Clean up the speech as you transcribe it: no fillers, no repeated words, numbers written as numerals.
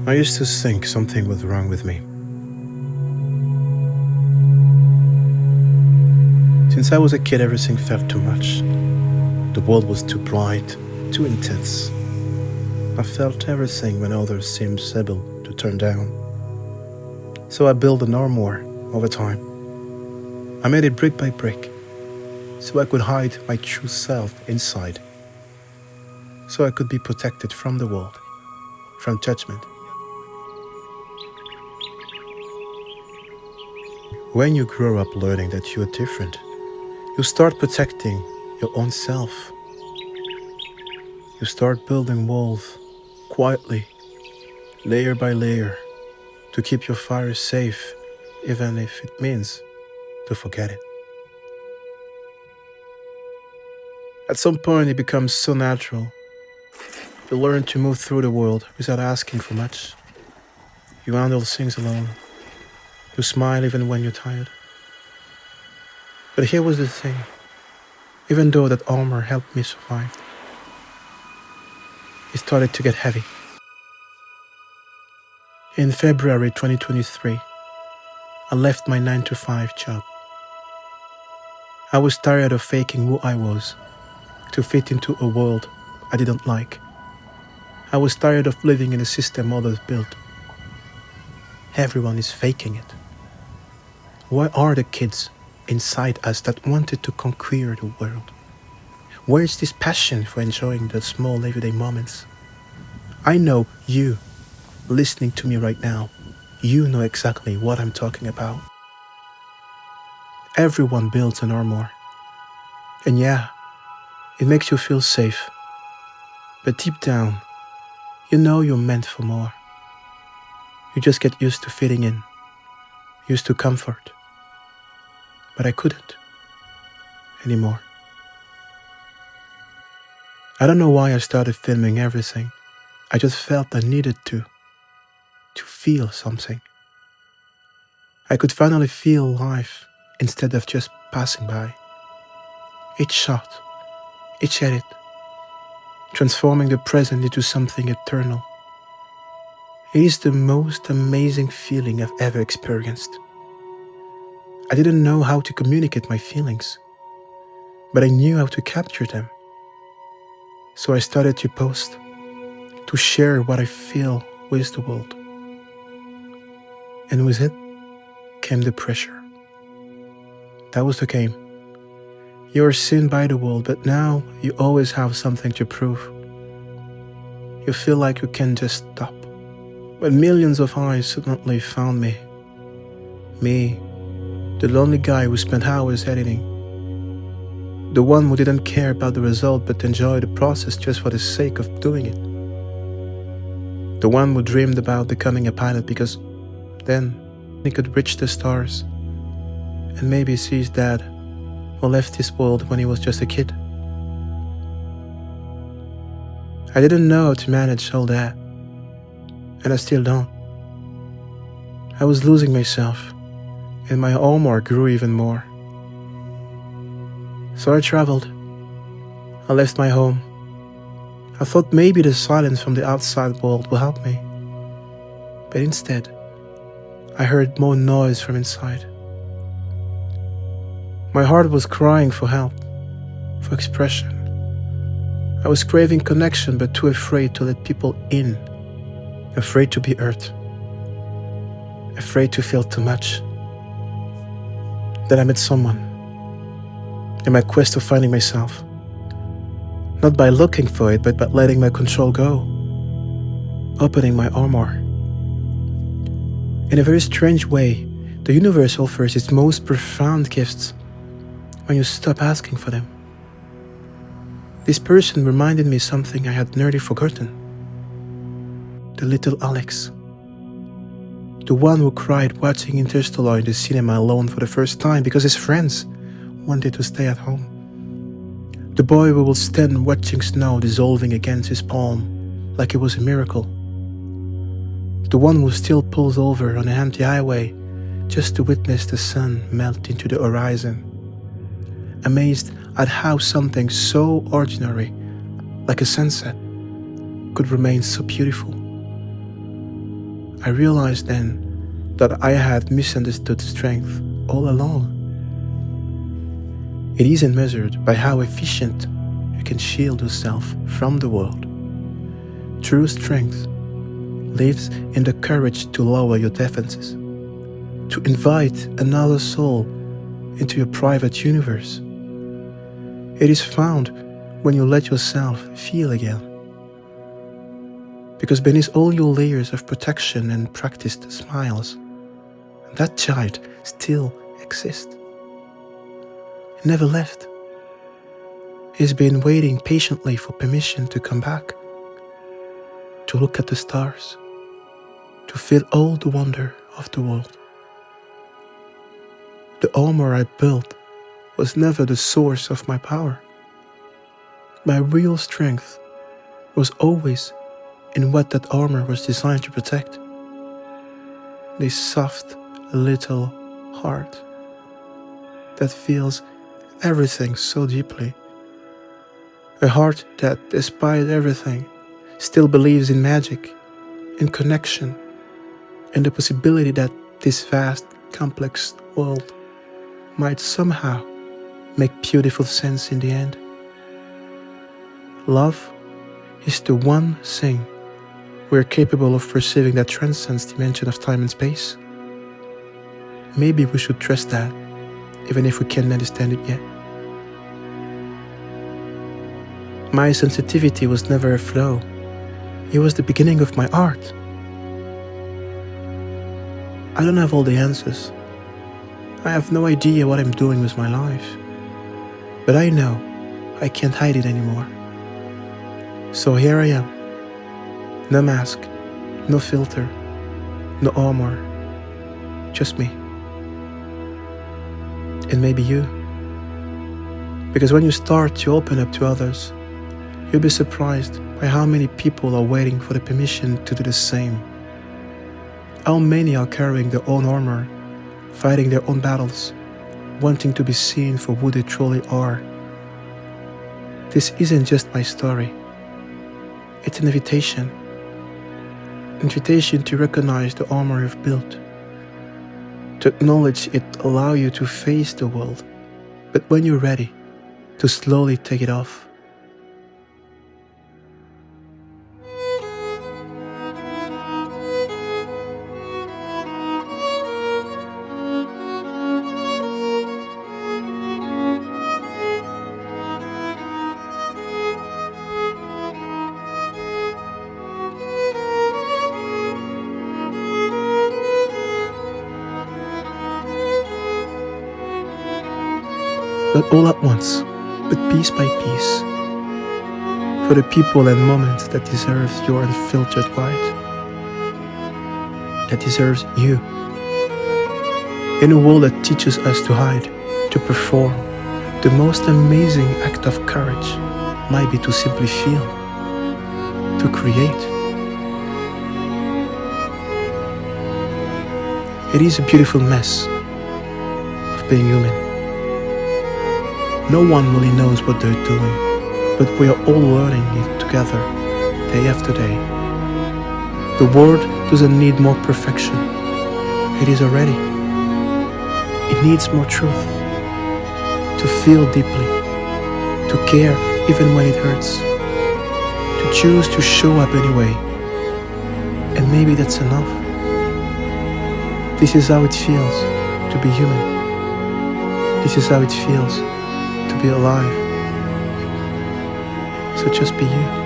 I used to think something was wrong with me. Since I was a kid, everything felt too much. The world was too bright, too intense. I felt everything when others seemed able to turn down. So I built an armor over time. I made it brick by brick, so I could hide my true self inside, so I could be protected from the world, from judgment. When you grow up learning that you are different, you start protecting your own self. You start building walls quietly, layer by layer, to keep your fire safe, even if it means to forget it. At some point, it becomes so natural. You learn to move through the world without asking for much. You handle things alone. You smile even when you're tired. But here was the thing. Even though that armor helped me survive, it started to get heavy. In February 2023, I left my 9-to-5 job. I was tired of faking who I was to fit into a world I didn't like. I was tired of living in a system others built. Everyone is faking it. Where are the kids inside us that wanted to conquer the world? Where is this passion for enjoying the small everyday moments? I know you, listening to me right now, you know exactly what I'm talking about. Everyone builds an armor. And yeah, it makes you feel safe. But deep down, you know you're meant for more. You just get used to fitting in, used to comfort. But I couldn't anymore. I don't know why I started filming everything. I just felt I needed to feel something. I could finally feel life instead of just passing by. Each shot, each edit, transforming the present into something eternal. It is the most amazing feeling I've ever experienced. I didn't know how to communicate my feelings, but I knew how to capture them. So I started to post, to share what I feel with the world. And with it came the pressure. That was the game. You are seen by the world, but now you always have something to prove. You feel like you can't just stop. When millions of eyes suddenly found me, the lonely guy who spent hours editing, the one who didn't care about the result but enjoyed the process just for the sake of doing it, the one who dreamed about becoming a pilot because then he could reach the stars and maybe see his dad who left this world when he was just a kid. I didn't know how to manage all that, and I still don't. I was losing myself, and my armor grew even more. So I traveled. I left my home. I thought maybe the silence from the outside world will help me. But instead, I heard more noise from inside. My heart was crying for help, for expression. I was craving connection but too afraid to let people in, afraid to be hurt, afraid to feel too much. Then I met someone in my quest of finding myself, not by looking for it but by letting my control go, opening my armor. In a very strange way, the universe offers its most profound gifts when you stop asking for them. This person reminded me something I had nearly forgotten. The little Alex. The one who cried watching Interstellar in the cinema alone for the first time because his friends wanted to stay at home. The boy who will stand watching snow dissolving against his palm like it was a miracle. The one who still pulls over on an empty highway just to witness the sun melt into the horizon, amazed at how something so ordinary, like a sunset, could remain so beautiful. I realized then that I had misunderstood strength all along. It isn't measured by how efficient you can shield yourself from the world. True strength lives in the courage to lower your defenses, to invite another soul into your private universe. It is found when you let yourself feel again. Because beneath all your layers of protection and practiced smiles, that child still exists. He never left. He's been waiting patiently for permission to come back, to look at the stars, to feel all the wonder of the world. The armor I built was never the source of my power. My real strength was always in what that armor was designed to protect. This soft little heart that feels everything so deeply. A heart that, despite everything, still believes in magic, in connection, and the possibility that this vast, complex world might somehow make beautiful sense in the end. Love is the one thing we're capable of perceiving that transcends dimension of time and space. Maybe we should trust that, even if we can't understand it yet. My sensitivity was never a flaw. It was the beginning of my art. I don't have all the answers. I have no idea what I'm doing with my life. But I know I can't hide it anymore. So here I am. No mask, no filter, no armor. Just me. And maybe you. Because when you start to open up to others, you'll be surprised by how many people are waiting for the permission to do the same. How many are carrying their own armor, fighting their own battles, wanting to be seen for who they truly are. This isn't just my story. It's an invitation. Invitation to recognize the armor you've built, to acknowledge it, allow you to face the world, but when you're ready, to slowly take it off. Not all at once, but piece by piece, for the people and moments that deserve your unfiltered light, that deserves you. In a world that teaches us to hide, to perform, the most amazing act of courage might be to simply feel, to create. It is a beautiful mess of being human. No one really knows what they're doing, but we are all learning it together, day after day. The world doesn't need more perfection. It is already. It needs more truth. To feel deeply, to care even when it hurts, to choose to show up anyway. And maybe that's enough. This is how it feels to be human. This is how it feels to be alive. So just be you.